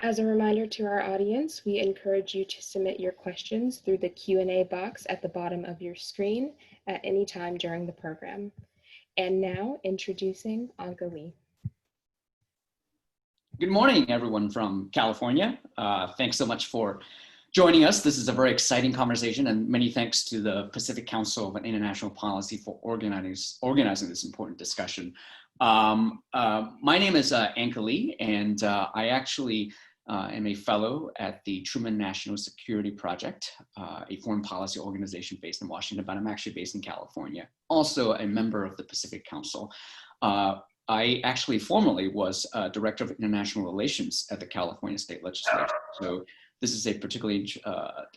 As a reminder to our audience, we encourage you to submit your questions through the Q&A box at the bottom of your screen at any time during the program. And now, introducing Anka Lee. Good morning, everyone from California. Thanks so much for joining us. This is a very exciting conversation, and many thanks to the Pacific Council of International Policy for organizing this important discussion. My name is Anka Lee, and I actually am a fellow at the Truman National Security Project, a foreign policy organization based in Washington, but I'm actually based in California. Also a member of the Pacific Council. I actually formerly was Director of International Relations at the California State Legislature. So this is a particularly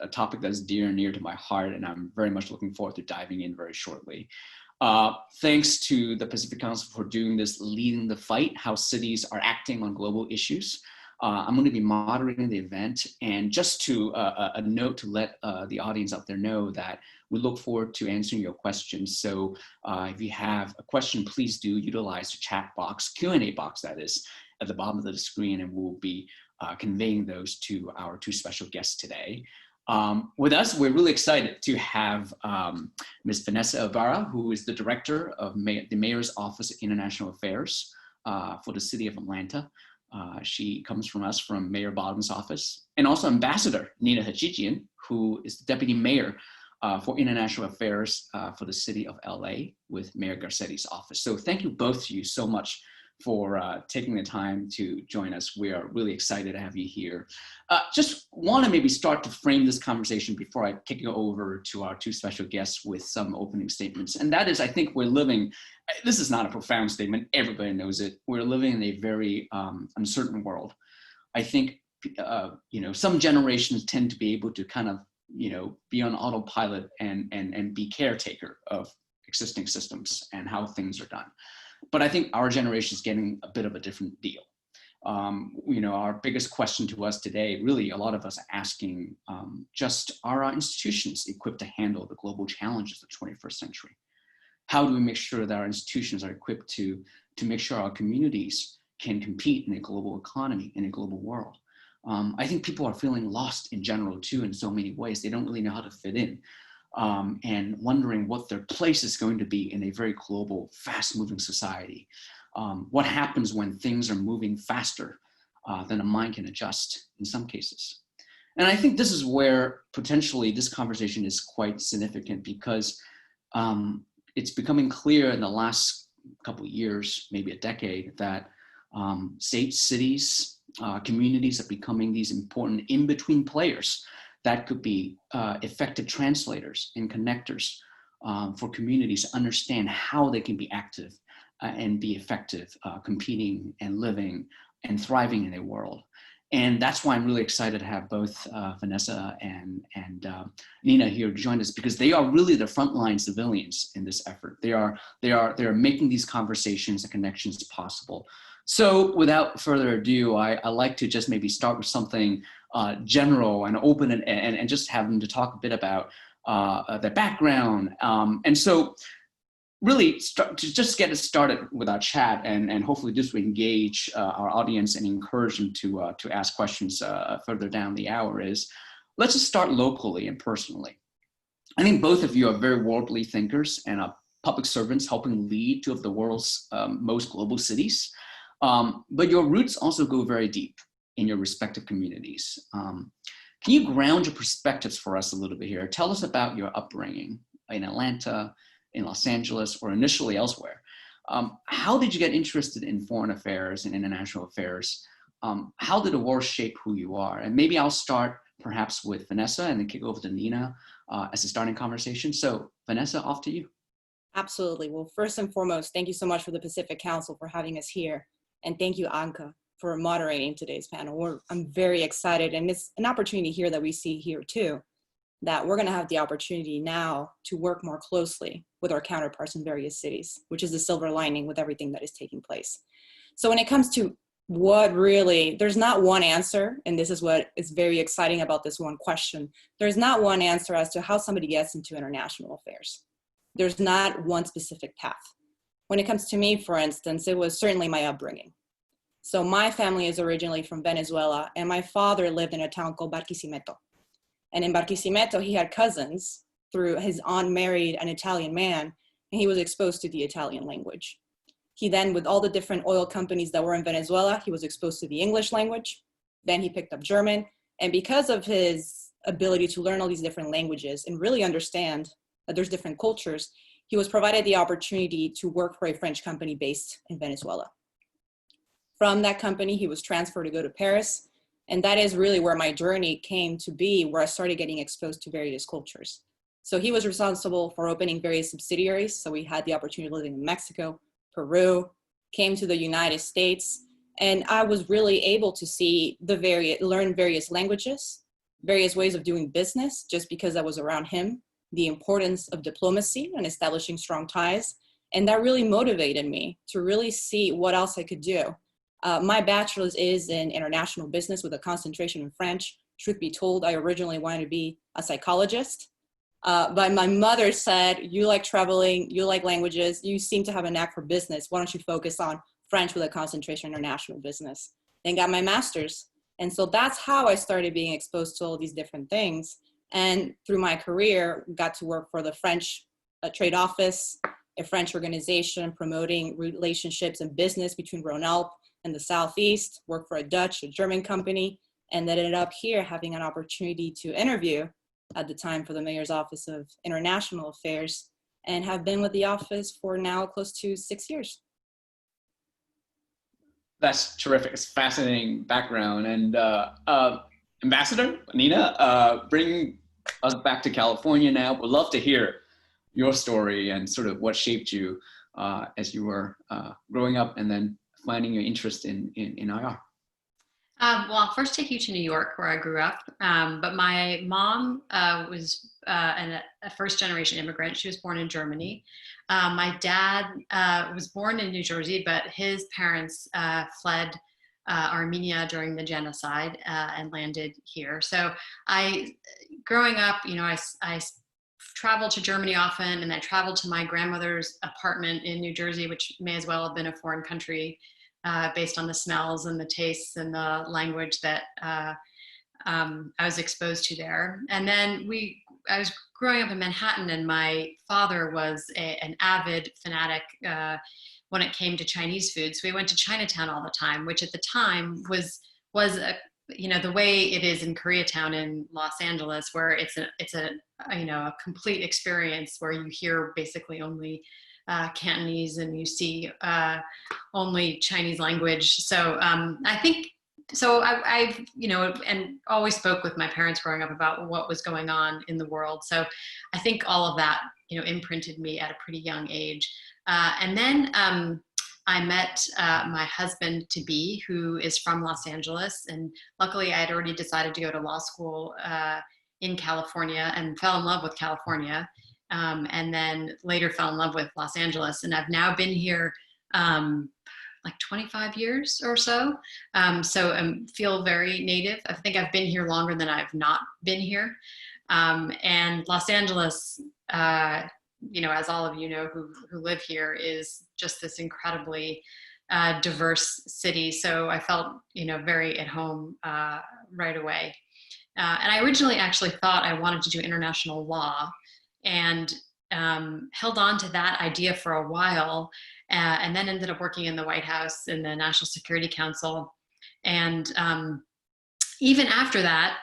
a topic that is dear and near to my heart, and I'm very much looking forward to diving in very shortly. Thanks to the Pacific Council for doing this, leading the fight, how cities are acting on global issues. I'm going to be moderating the event, and just to a note to let the audience out there know that we look forward to answering your questions. So if you have a question, please do utilize the chat box, Q&A box that is, at the bottom of the screen, and we'll be conveying those to our two special guests today. With us, we're really excited to have Ms. Vanessa Ibarra, who is the Director of the Mayor's Office of International Affairs for the City of Atlanta. She comes from us from Mayor Bottom's office, and also Ambassador Nina Hachichian, who is the Deputy Mayor for International Affairs for the City of LA with Mayor Garcetti's office. So thank you both of you so much for taking the time to join us. We are really excited to have you here. Just want to maybe start to frame this conversation before I kick it over to our two special guests with some opening statements. And that is, I think we're living, this is not a profound statement, everybody knows it. We're living in a very uncertain world. I think, some generations tend to be able to kind of, be on autopilot and be caretaker of existing systems and how things are done. But I think our generation is getting a bit of a different deal. Our biggest question to us today, really a lot of us asking, just are our institutions equipped to handle the global challenges of the 21st century? How do we make sure that our institutions are equipped to make sure our communities can compete in a global economy, in a global world? I think people are feeling lost in general too, in so many ways. They don't really know how to fit in. And wondering what their place is going to be in a very global, fast-moving society. What happens when things are moving faster than a mind can adjust in some cases? And I think this is where potentially this conversation is quite significant, because it's becoming clear in the last couple of years, maybe a decade, that states, cities, communities are becoming these important in-between players that could be effective translators and connectors for communities to understand how they can be active and be effective, competing and living and thriving in a world. And that's why I'm really excited to have both Vanessa and Nina here join us, because they are really the frontline civilians in this effort. They are making these conversations and connections possible. So without further ado, I like to just maybe start with something general and open and just have them to talk a bit about their background. And so really to just get it started with our chat, and hopefully this will engage our audience and encourage them to ask questions further down the hour, is let's just start locally and personally. I think both of you are very worldly thinkers and are public servants helping lead two of the world's most global cities. But your roots also go very deep in your respective communities. Can you ground your perspectives for us a little bit here? Tell us about your upbringing in Atlanta, in Los Angeles, or initially elsewhere. How did you get interested in foreign affairs and international affairs? How did the war shape who you are? And maybe I'll start perhaps with Vanessa and then kick over to Nina as a starting conversation. So Vanessa, off to you. Absolutely. Well, first and foremost, thank you so much for the Pacific Council for having us here. And thank you, Anka, for moderating today's panel. I'm very excited, and it's an opportunity here that we see here too, that we're gonna have the opportunity now to work more closely with our counterparts in various cities, which is the silver lining with everything that is taking place. So when it comes to what really, there's not one answer, and this is what is very exciting about this one question. There's not one answer as to how somebody gets into international affairs. There's not one specific path. When it comes to me, for instance, it was certainly my upbringing. So my family is originally from Venezuela, and my father lived in a town called Barquisimeto. And in Barquisimeto, he had cousins through his aunt married an Italian man, and he was exposed to the Italian language. He then, with all the different oil companies that were in Venezuela, he was exposed to the English language. Then he picked up German. And because of his ability to learn all these different languages and really understand that there's different cultures, he was provided the opportunity to work for a French company based in Venezuela. From that company, he was transferred to go to Paris. And that is really where my journey came to be, where I started getting exposed to various cultures. So he was responsible for opening various subsidiaries. So we had the opportunity of living in Mexico, Peru, came to the United States, and I was really able to see learn various languages, various ways of doing business, just because I was around him, the importance of diplomacy and establishing strong ties. And that really motivated me to really see what else I could do. My bachelor's is in international business with a concentration in French. Truth be told, I originally wanted to be a psychologist. But my mother said, you like traveling, you like languages, you seem to have a knack for business. Why don't you focus on French with a concentration in international business? Then got my master's. And so that's how I started being exposed to all these different things. And through my career, got to work for the French trade office, a French organization promoting relationships and business between Rhône-Alpes and the Southeast, worked for a German company, and then ended up here having an opportunity to interview at the time for the Mayor's Office of International Affairs, and have been with the office for now close to 6 years. That's terrific. It's a fascinating background. And Ambassador Nina, bring us back to California now. Would love to hear your story and sort of what shaped you as you were growing up and then finding your interest in IR. Well, I'll first take you to New York, where I grew up. But my mom was a first-generation immigrant. She was born in Germany. My dad was born in New Jersey, but his parents fled Armenia during the genocide and landed here. So growing up, I traveled to Germany often, and I traveled to my grandmother's apartment in New Jersey, which may as well have been a foreign country. Based on the smells and the tastes and the language that I was exposed to there. And then I was growing up in Manhattan, and my father was an avid fanatic when it came to Chinese food. So we went to Chinatown all the time, which at the time was the way it is in Koreatown in Los Angeles, where it's a complete experience where you hear basically only Cantonese and you see only Chinese language. So I think, I've and always spoke with my parents growing up about what was going on in the world. So I think all of that, imprinted me at a pretty young age. And then I met my husband-to-be, who is from Los Angeles. And luckily I had already decided to go to law school in California and fell in love with California. And then later fell in love with Los Angeles. And I've now been here like 25 years or so. So I feel very native. I think I've been here longer than I've not been here. And Los Angeles, as all of you know who live here, is just this incredibly diverse city. So I felt, very at home right away. And I originally actually thought I wanted to do international law, and held on to that idea for a while, and then ended up working in the White House in the National Security Council. And even after that,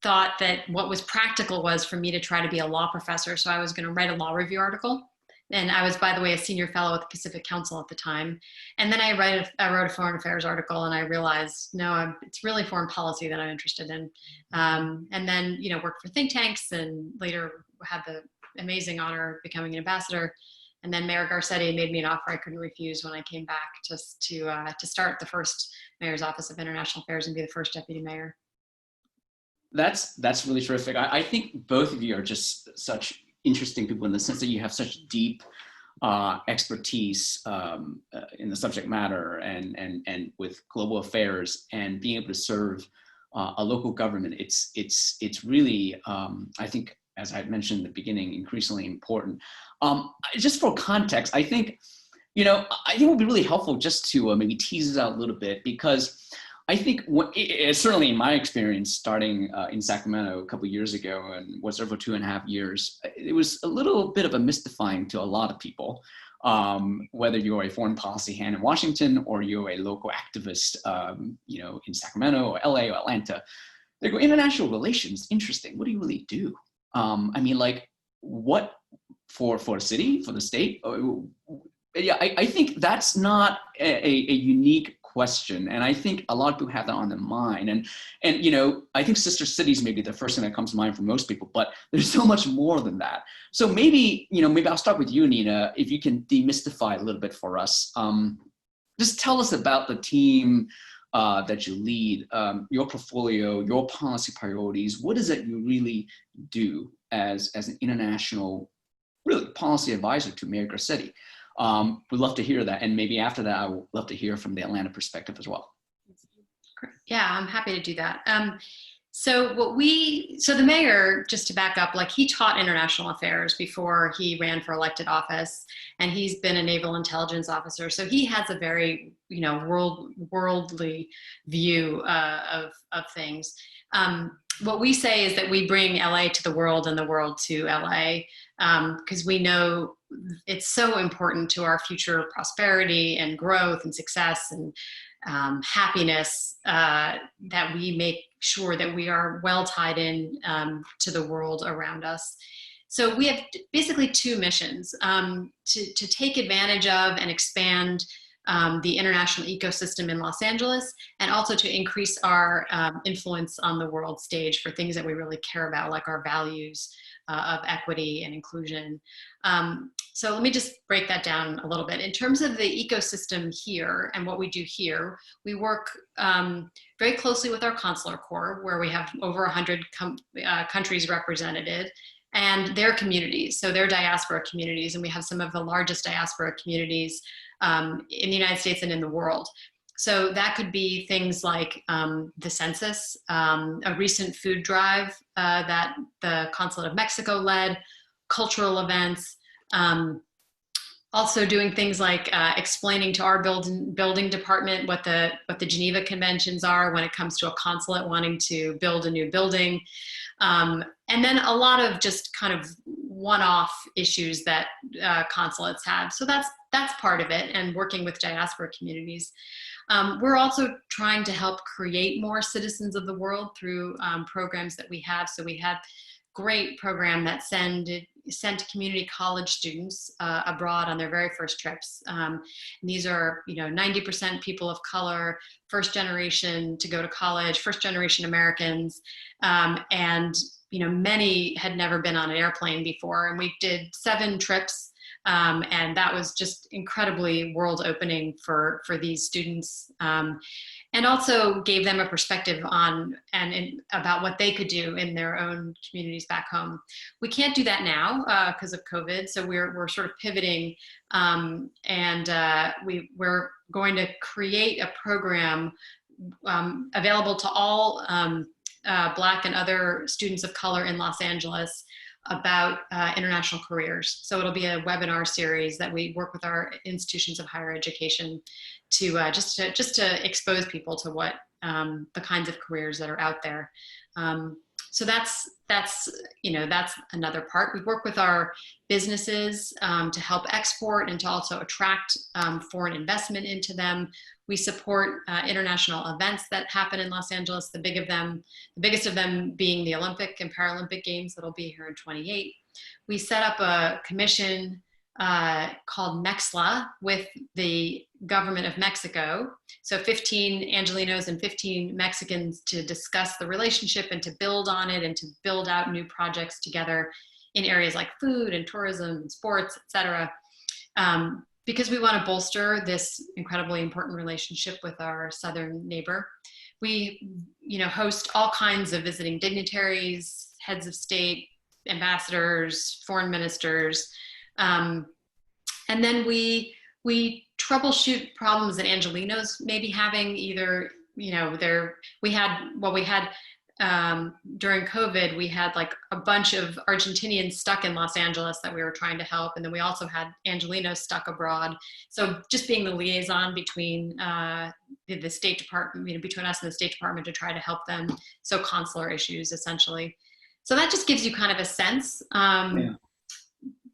thought that what was practical was for me to try to be a law professor. So I was going to write a law review article. And I was, by the way, a senior fellow at the Pacific Council at the time. And then I wrote a foreign affairs article, and I realized, no, it's really foreign policy that I'm interested in. And then, worked for think tanks, and later had the amazing honor of becoming an ambassador. And then Mayor Garcetti made me an offer I couldn't refuse when I came back, just to start the first Mayor's Office of International Affairs and be the first deputy mayor. That's really terrific. I think both of you are just such interesting people in the sense that you have such deep expertise in the subject matter and with global affairs, and being able to serve a local government. It's really, I think, as I mentioned in the beginning, increasingly important. Just for context, I think, I think it would be really helpful just to maybe tease it out a little bit, because I think certainly in my experience starting in Sacramento a couple of years ago and was there for 2.5 years, it was a little bit of a mystifying to a lot of people, whether you're a foreign policy hand in Washington or you're a local activist, in Sacramento or LA or Atlanta. They go, international relations, interesting. What do you really do? What for the city, for the state? Yeah, I think that's not a unique question, and I think a lot of people have that on their mind. And I think sister cities may be the first thing that comes to mind for most people, but there's so much more than that. So maybe I'll start with you, Nina, if you can demystify a little bit for us. Just tell us about the team that you lead, your portfolio, your policy priorities. What is it you really do as an international, really policy advisor to Mayor Garcetti? We'd love to hear that. And maybe after that, I would love to hear from the Atlanta perspective as well. Yeah, I'm happy to do that. So the mayor, just to back up, he taught international affairs before he ran for elected office, and he's been a naval intelligence officer. So he has a very, worldly view of things. What we say is that we bring LA to the world and the world to LA, because we know it's so important to our future prosperity and growth and success and happiness that we make sure that we are well tied in to the world around us. So we have basically two missions: to take advantage of and expand the international ecosystem in Los Angeles, and also to increase our influence on the world stage for things that we really care about, like our values of equity and inclusion. So let me just break that down a little bit. In terms of the ecosystem here and what we do here, we work very closely with our consular corps, where we have over 100 countries represented, and their communities, so their diaspora communities, and we have some of the largest diaspora communities in the United States and in the world. So that could be things like the census, a recent food drive that the Consulate of Mexico led, cultural events, also doing things like explaining to our building department what the Geneva Conventions are when it comes to a consulate wanting to build a new building. And then a lot of just kind of one-off issues that consulates have. So that's part of it, and working with diaspora communities. We're also trying to help create more citizens of the world through programs that we have. So we have great program that sent community college students abroad on their very first trips. And these are 90% people of color, first generation to go to college, first generation Americans, and many had never been on an airplane before. And we did 7 trips. And that was just incredibly world opening for these students, and also gave them a perspective on about what they could do in their own communities back home. We can't do that now because of COVID, so we're sort of pivoting, and we're going to create a program available to all Black and other students of color in Los Angeles about international careers. So it'll be a webinar series that we work with our institutions of higher education to just to expose people to what the kinds of careers that are out there. So that's another part. We work with our businesses to help export and to also attract foreign investment into them. We support international events that happen in Los Angeles, the biggest of them being the Olympic and Paralympic Games that'll be here in 2028. We set up a commission called MEXLA with the government of Mexico. So 15 Angelinos and 15 Mexicans to discuss the relationship and to build on it and to build out new projects together in areas like food and tourism and sports, et cetera. Because we want to bolster this incredibly important relationship with our southern neighbor. We, host all kinds of visiting dignitaries, heads of state, ambassadors, foreign ministers, and then we troubleshoot problems that Angelinos may be having. Either we had during COVID, we had like a bunch of Argentinians stuck in Los Angeles that we were trying to help. And then we also had Angelinos stuck abroad. So just being the liaison between the State Department, between us and the State Department to try to help them. So consular issues, essentially. So that just gives you kind of a sense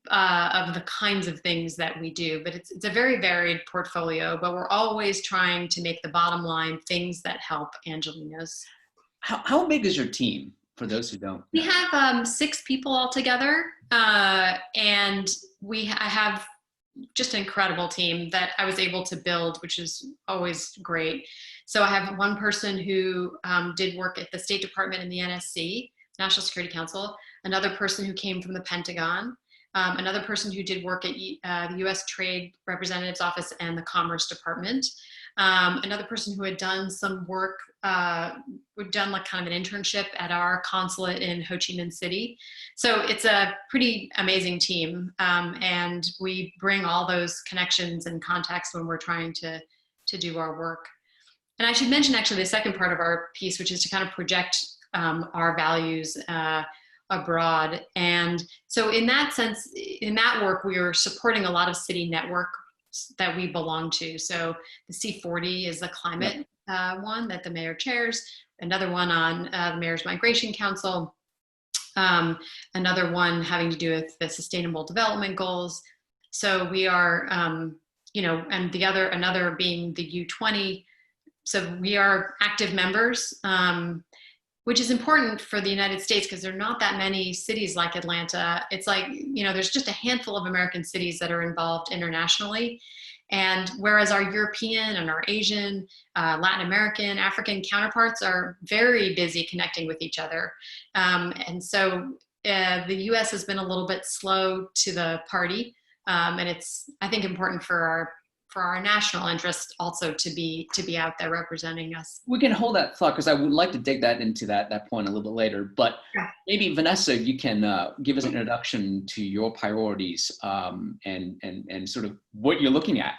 of the kinds of things that we do, but it's a very varied portfolio, but we're always trying to make the bottom line things that help Angelinos. How big is your team, for those who don't know? We have 6 people altogether, and I have just an incredible team that I was able to build, which is always great. So I have one person who did work at the State Department and the NSC, National Security Council, another person who came from the Pentagon, another person who did work at the U.S. Trade Representative's Office and the Commerce Department, another person who had done some work, we've done like kind of an internship at our consulate in Ho Chi Minh City. So it's a pretty amazing team, and we bring all those connections and contacts when we're trying to do our work. And I should mention actually the second part of our piece, which is to kind of project our values abroad. And so in that sense, in that work, we are supporting a lot of city networks that we belong to. So the C40 is the climate one that the mayor chairs, another one on the Mayor's Migration Council, another one having to do with the Sustainable Development Goals. So we are, and another being the U20. So we are active members, which is important for the United States because there are not that many cities like Atlanta. It's like, there's just a handful of American cities that are involved internationally. And whereas our European and our Asian, Latin American, African counterparts are very busy connecting with each other. And so the US has been a little bit slow to the party. And it's, I think, important for our national interest also to be out there representing us. We can hold that thought because I would like to dig that into that point a little bit later. But maybe Vanessa, you can give us an introduction to your priorities and sort of what you're looking at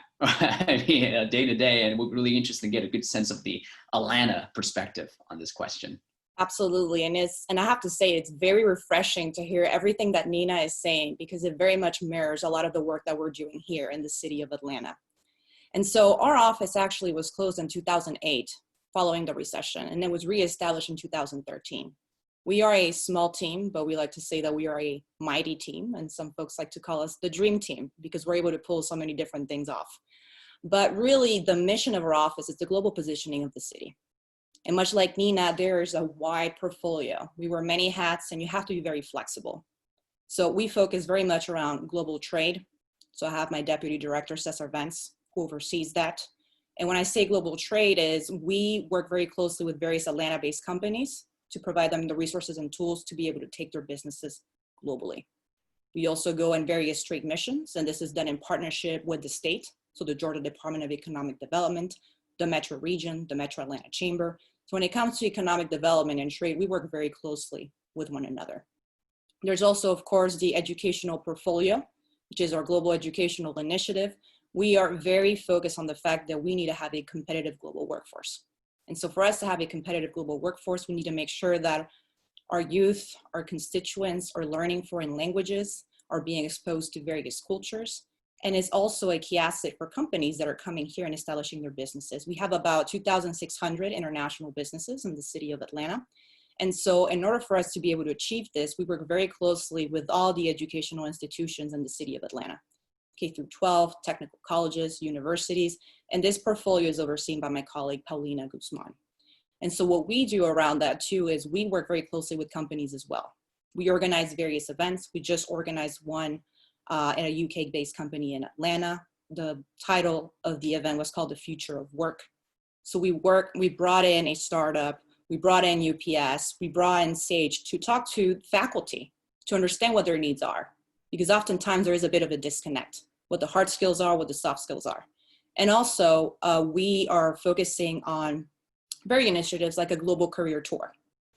day to day. And we're really interested to get a good sense of the Atlanta perspective on this question. Absolutely. And I have to say, it's very refreshing to hear everything that Nina is saying because it very much mirrors a lot of the work that we're doing here in the city of Atlanta. And so our office actually was closed in 2008 following the recession, and it was reestablished in 2013. We are a small team, but we like to say that we are a mighty team, and some folks like to call us the dream team because we're able to pull so many different things off. But really, the mission of our office is the global positioning of the city. And much like Nina, there's a wide portfolio. We wear many hats, and you have to be very flexible. So we focus very much around global trade. So I have my deputy director, Cesar Vance, who oversees that. And when I say global trade is we work very closely with various Atlanta-based companies to provide them the resources and tools to be able to take their businesses globally. We also go in various trade missions, and this is done in partnership with the state. So the Georgia Department of Economic Development, the Metro Region, the Metro Atlanta Chamber. So when it comes to economic development and trade, we work very closely with one another. There's also, of course, the educational portfolio, which is our global educational initiative. We are very focused on the fact that we need to have a competitive global workforce. And so for us to have a competitive global workforce, we need to make sure that our youth, our constituents are learning foreign languages, are being exposed to various cultures, and is also a key asset for companies that are coming here and establishing their businesses. We have about 2,600 international businesses in the city of Atlanta. And so in order for us to be able to achieve this, we work very closely with all the educational institutions in the city of Atlanta. K through 12, technical colleges, universities, and this portfolio is overseen by my colleague, Paulina Guzman. And so what we do around that too is we work very closely with companies as well. We organize various events. We just organized one at a UK-based company in Atlanta. The title of the event was called The Future of Work. So we brought in a startup, we brought in UPS, we brought in Sage to talk to faculty to understand what their needs are. Because oftentimes there is a bit of a disconnect, what the hard skills are, what the soft skills are. And also we are focusing on various initiatives like a global career tour,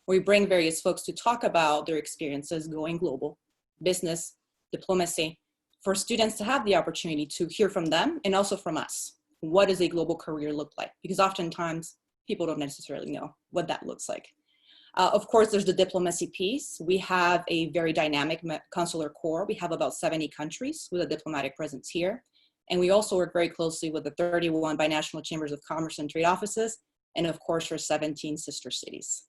where we bring various folks to talk about their experiences going global, business, diplomacy, for students to have the opportunity to hear from them and also from us. What does a global career look like? Because oftentimes people don't necessarily know what that looks like. Of course, there's the diplomacy piece. We have a very dynamic consular corps. We have about 70 countries with a diplomatic presence here. And we also work very closely with the 31 binational chambers of commerce and trade offices, and of course, our 17 sister cities.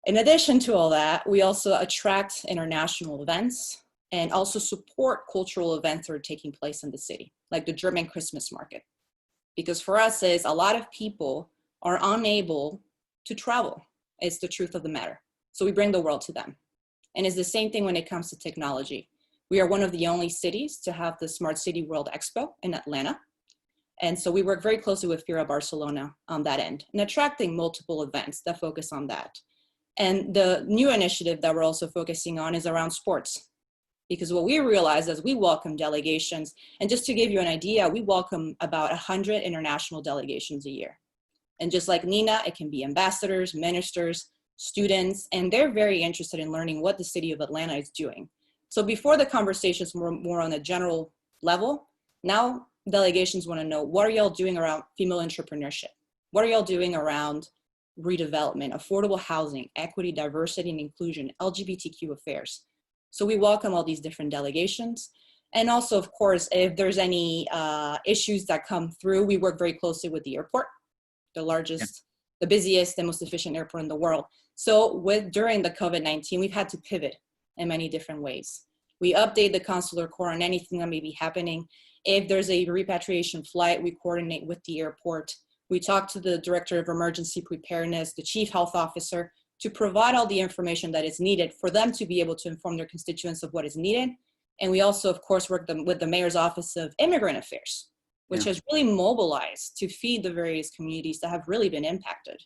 In addition to all that, we also attract international events and also support cultural events that are taking place in the city, like the German Christmas market. Because for us, is a lot of people are unable to travel. It's the truth of the matter. So we bring the world to them. And it's the same thing when it comes to technology. We are one of the only cities to have the Smart City World Expo in Atlanta. And so we work very closely with Fira Barcelona on that end and attracting multiple events that focus on that. And the new initiative that we're also focusing on is around sports. Because what we realize is we welcome delegations. And just to give you an idea, we welcome about 100 international delegations a year. And just like Nina, it can be ambassadors, ministers, students, and they're very interested in learning what the city of Atlanta is doing. So before the conversations were more on a general level, now delegations want to know, what are y'all doing around female entrepreneurship? What are y'all doing around redevelopment, affordable housing, equity, diversity, and inclusion, LGBTQ affairs? So we welcome all these different delegations. And also, of course, if there's any issues that come through, we work very closely with the airport, the largest, the busiest, and most efficient airport in the world. So during the COVID-19, we've had to pivot in many different ways. We update the consular corps on anything that may be happening. If there's a repatriation flight, we coordinate with the airport. We talk to the director of emergency preparedness, the chief health officer, to provide all the information that is needed for them to be able to inform their constituents of what is needed. And we also, of course, work with the mayor's office of immigrant affairs, which has really mobilized to feed the various communities that have really been impacted.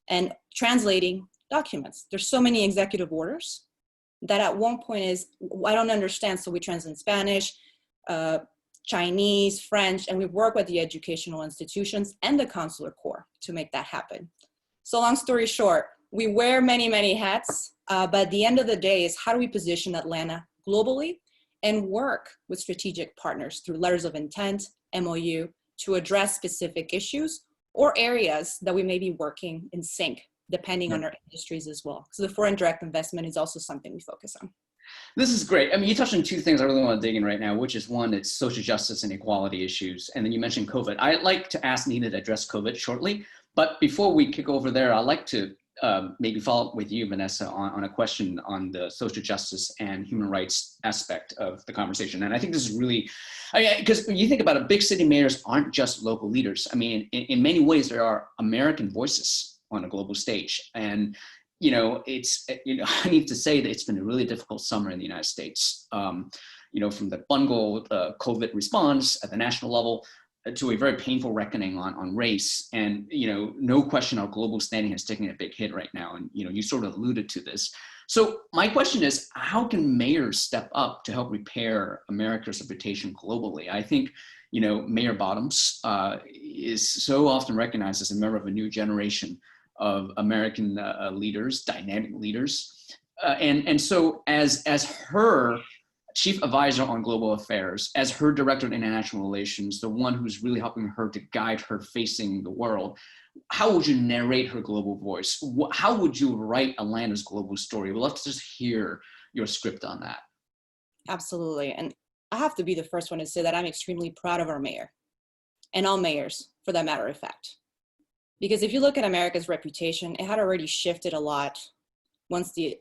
And translating documents. There's so many executive orders that at one point is, I don't understand, so we translate Spanish, Chinese, French, and we work with the educational institutions and the consular corps to make that happen. So long story short, we wear many, many hats, but at the end of the day is how do we position Atlanta globally and work with strategic partners through letters of intent, MOU, to address specific issues or areas that we may be working in sync, depending on our industries as well. So the foreign direct investment is also something we focus on. This is great. I mean, you touched on two things I really want to dig in right now, which is one, it's social justice and equality issues. And then you mentioned COVID. I'd like to ask Nina to address COVID shortly. But before we kick over there, I'd like to maybe follow up with you, Vanessa, on a question on the social justice and human rights aspect of the conversation. And I think this is really, because when you think about it, big city mayors aren't just local leaders. I mean, in many ways, there are American voices on a global stage. And, I need to say that it's been a really difficult summer in the United States, from the bungled COVID response at the national level to a very painful reckoning on race. And, no question our global standing has taken a big hit right now. And, you sort of alluded to this. So my question is, how can mayors step up to help repair America's reputation globally? I think, Mayor Bottoms is so often recognized as a member of a new generation of American leaders, dynamic leaders. And so as her chief advisor on global affairs, as her director of international relations, the one who's really helping her to guide her facing the world, how would you narrate her global voice? How would you write Atlanta's global story? We'd love to just hear your script on that. Absolutely. And I have to be the first one to say that I'm extremely proud of our mayor and all mayors, for that matter of fact. Because if you look at America's reputation, it had already shifted a lot once the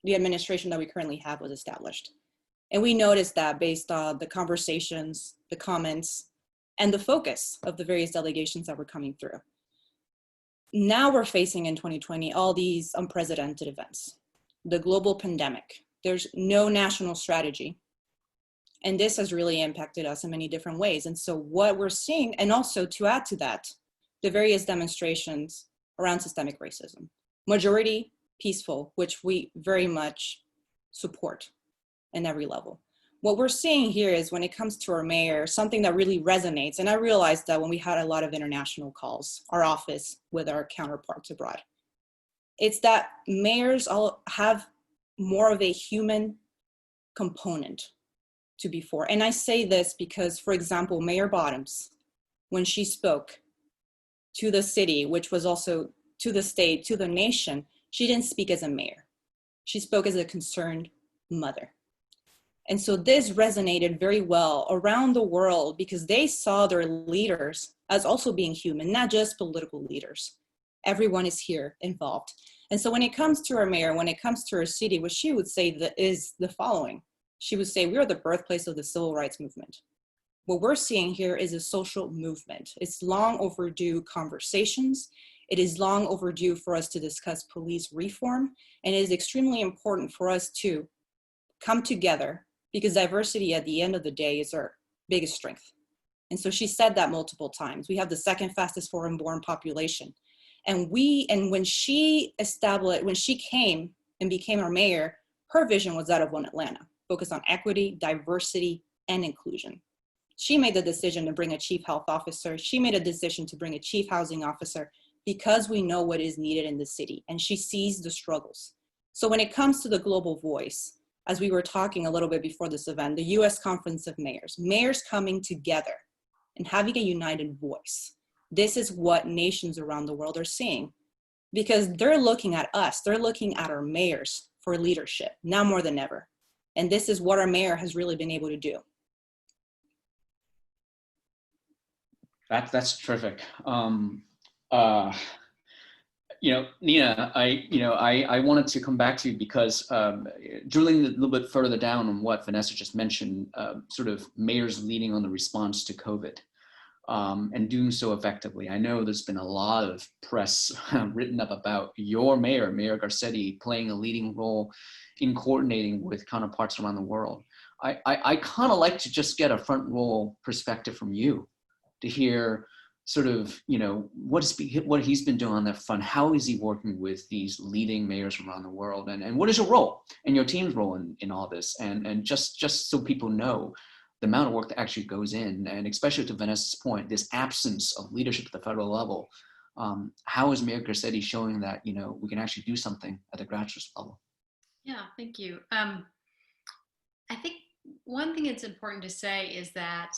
administration that we currently have was established. And we noticed that based on the conversations, the comments, and the focus of the various delegations that were coming through. Now we're facing in 2020 all these unprecedented events, the global pandemic. There's no national strategy. And this has really impacted us in many different ways. And so what we're seeing, and also to add to that, the various demonstrations around systemic racism, majority peaceful, which we very much support in every level. What we're seeing here is when it comes to our mayor, something that really resonates, and I realized that when we had a lot of international calls, our office with our counterparts abroad, it's that mayors all have more of a human component to before. And I say this because, for example, Mayor Bottoms, when she spoke to the city, which was also to the state, to the nation, she didn't speak as a mayor. She spoke as a concerned mother. And so this resonated very well around the world because they saw their leaders as also being human, not just political leaders. Everyone is here involved. And so when it comes to our mayor, when it comes to our city, what she would say is the following. She would say, we are the birthplace of the civil rights movement. What we're seeing here is a social movement. It's long overdue conversations. It is long overdue for us to discuss police reform. And it is extremely important for us to come together because diversity at the end of the day is our biggest strength. And so she said that multiple times. We have the second fastest foreign-born population. And when she came and became our mayor, her vision was that of One Atlanta, focused on equity, diversity, and inclusion. She made the decision to bring a chief health officer. She made a decision to bring a chief housing officer because we know what is needed in the city, and she sees the struggles. So when it comes to the global voice, as we were talking a little bit before this event, the US Conference of Mayors coming together and having a united voice. This is what nations around the world are seeing because they're looking at us, they're looking at our mayors for leadership, now more than ever. And this is what our mayor has really been able to do. That's terrific. Nina, I wanted to come back to you because drilling a little bit further down on what Vanessa just mentioned, sort of mayors leading on the response to COVID and doing so effectively. I know there's been a lot of press written up about your mayor, Mayor Garcetti, playing a leading role in coordinating with counterparts around the world. I kind of like to just get a front row perspective from you to hear sort of, what he's been doing on that front. How is he working with these leading mayors around the world? And what is your role and your team's role in all this? And just so people know the amount of work that actually goes in, and especially to Vanessa's point, this absence of leadership at the federal level, how is Mayor Garcetti showing that, we can actually do something at the grassroots level? Yeah, thank you. I think one thing it's important to say is that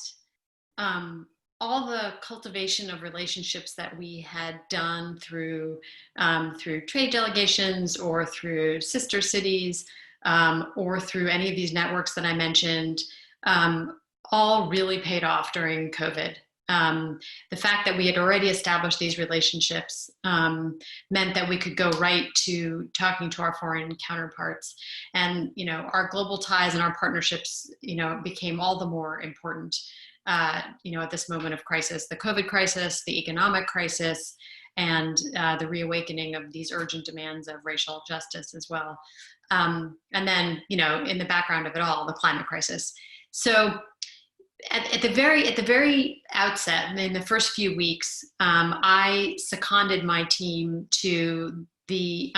all the cultivation of relationships that we had done through trade delegations or through sister cities or through any of these networks that I mentioned, all really paid off during COVID. The fact that we had already established these relationships meant that we could go right to talking to our foreign counterparts. And, our global ties and our partnerships, became all the more important. At this moment of crisis, the COVID crisis, the economic crisis, and the reawakening of these urgent demands of racial justice as well. And then, in the background of it all, the climate crisis. So at the very outset, in the first few weeks, I seconded my team to the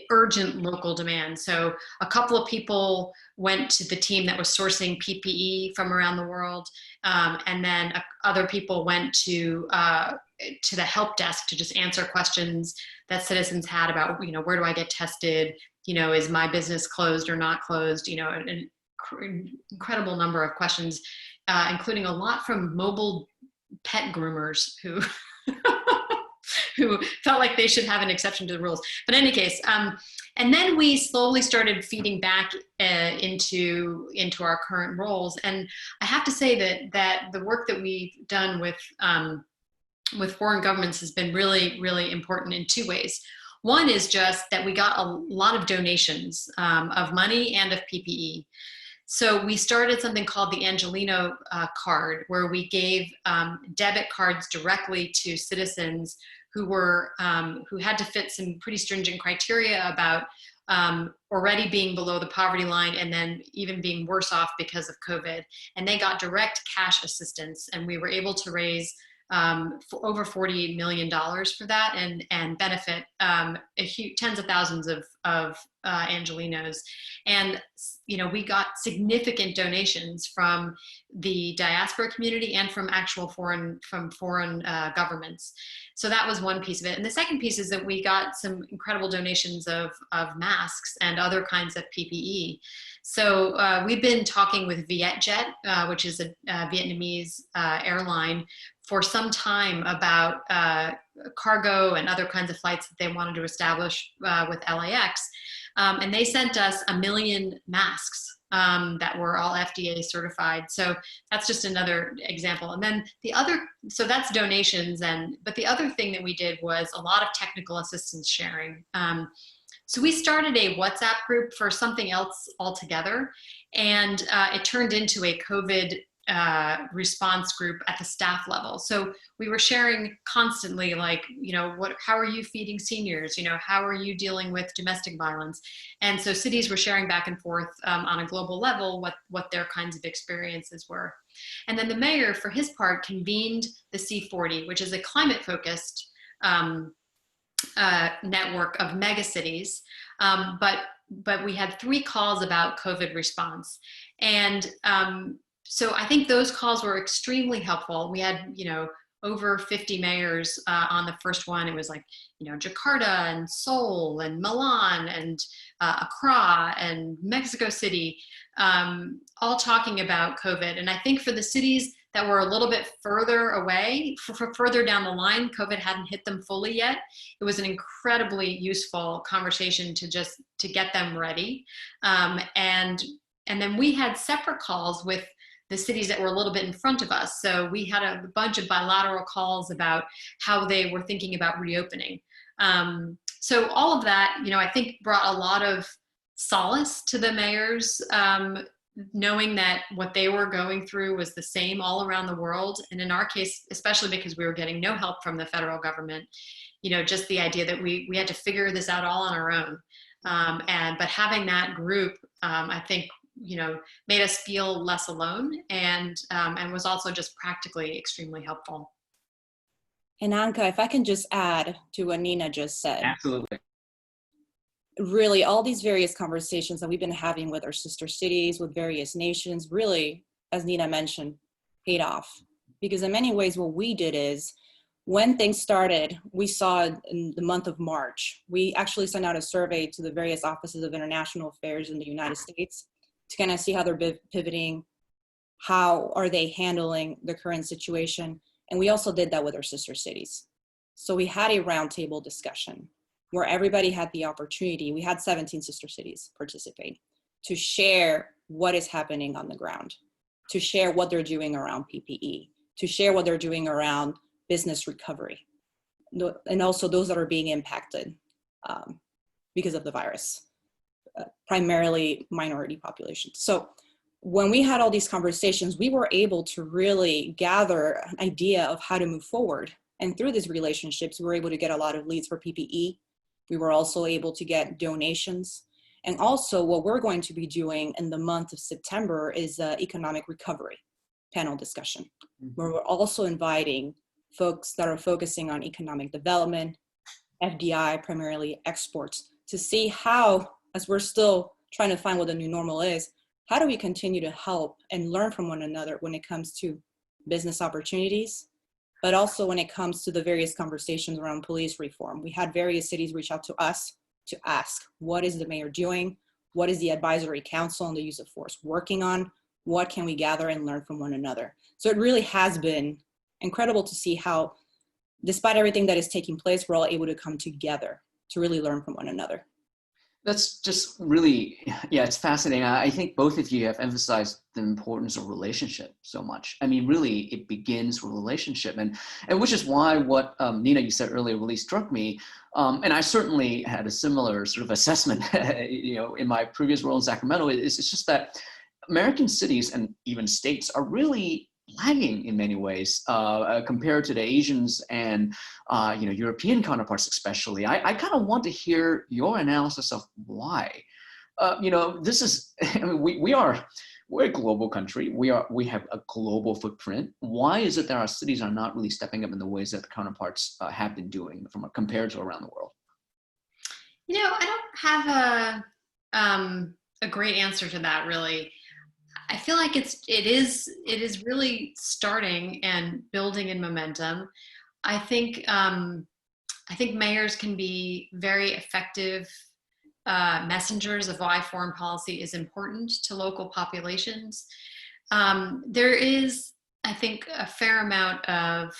urgent local demand. So a couple of people went to the team that was sourcing PPE from around the world, and then other people went to the help desk to just answer questions that citizens had about, where do I get tested? Is my business closed or not closed? An incredible number of questions, including a lot from mobile pet groomers who who felt like they should have an exception to the rules. But in any case, and then we slowly started feeding back into our current roles. And I have to say that the work that we've done with foreign governments has been really, really important in two ways. One is just that we got a lot of donations of money and of PPE. So we started something called the Angelino card, where we gave debit cards directly to citizens who had to fit some pretty stringent criteria about already being below the poverty line and then even being worse off because of COVID. And they got direct cash assistance, and we were able to raise over $40 million for that and benefit tens of thousands of Angelinos. And we got significant donations from the diaspora community and from actual foreign governments. So that was one piece of it. And the second piece is that we got some incredible donations of masks and other kinds of PPE. So we've been talking with Vietjet, which is a Vietnamese airline, for some time about cargo and other kinds of flights that they wanted to establish with LAX. And they sent us 1 million masks that were all FDA certified. So that's just another example. And then so that's donations. But the other thing that we did was a lot of technical assistance sharing. So we started a WhatsApp group for something else altogether. And it turned into a COVID response group at the staff level. So we were sharing constantly, like, how are you feeding seniors? How are you dealing with domestic violence? And so cities were sharing back and forth on a global level what their kinds of experiences were. And then the mayor, for his part, convened the C40, which is a climate-focused network of megacities. But we had 3 calls about COVID response. And so I think those calls were extremely helpful. We had, over 50 mayors on the first one. It was like, Jakarta and Seoul and Milan and Accra and Mexico City, all talking about COVID. And I think for the cities that were a little bit further away, further down the line, COVID hadn't hit them fully yet. It was an incredibly useful conversation to get them ready. And then we had separate calls with the cities that were a little bit in front of us. So we had a bunch of bilateral calls about how they were thinking about reopening. So all of that, I think brought a lot of solace to the mayors, knowing that what they were going through was the same all around the world. And in our case, especially because we were getting no help from the federal government, just the idea that we had to figure this out all on our own. But having that group, I think, made us feel less alone and was also just practically extremely helpful. And Anka, if I can just add to what Nina just said. Absolutely. Really, all these various conversations that we've been having with our sister cities, with various nations, really, as Nina mentioned, paid off. Because in many ways, what we did is, when things started, we saw in the month of March, we actually sent out a survey to the various offices of international affairs in the United States to kind of see how they're pivoting, how are they handling the current situation. And we also did that with our sister cities. So we had a roundtable discussion where everybody had the opportunity, we had 17 sister cities participate, to share what is happening on the ground, to share what they're doing around PPE, to share what they're doing around business recovery, and also those that are being impacted because of the virus. Primarily minority populations. So when we had all these conversations, we were able to really gather an idea of how to move forward. And through these relationships, we were able to get a lot of leads for PPE. We were also able to get donations. And also what we're going to be doing in the month of September is economic recovery panel discussion, where we're also inviting folks that are focusing on economic development, FDI, primarily exports, to see how, as we're still trying to find what the new normal is, how do we continue to help and learn from one another when it comes to business opportunities, but also when it comes to the various conversations around police reform. We had various cities reach out to us to ask, what is the mayor doing? What is the advisory council on the use of force working on? What can we gather and learn from one another? So it really has been incredible to see how, despite everything that is taking place, we're all able to come together to really learn from one another. That's just really, it's fascinating. I think both of you have emphasized the importance of relationship so much. I mean, really, it begins with relationship, and which is why what Nina, you said earlier, really struck me. And I certainly had a similar sort of assessment, in my previous role in Sacramento. It's just that American cities and even states are really lagging in many ways compared to the Asians and European counterparts especially. I kind of want to hear your analysis of why. This is, we're a global country. We have a global footprint. Why is it that our cities are not really stepping up in the ways that the counterparts have been doing compared to around the world? I don't have a great answer to that, really. I feel like it is really starting and building in momentum. I think mayors can be very effective messengers of why foreign policy is important to local populations. There is I think a fair amount of,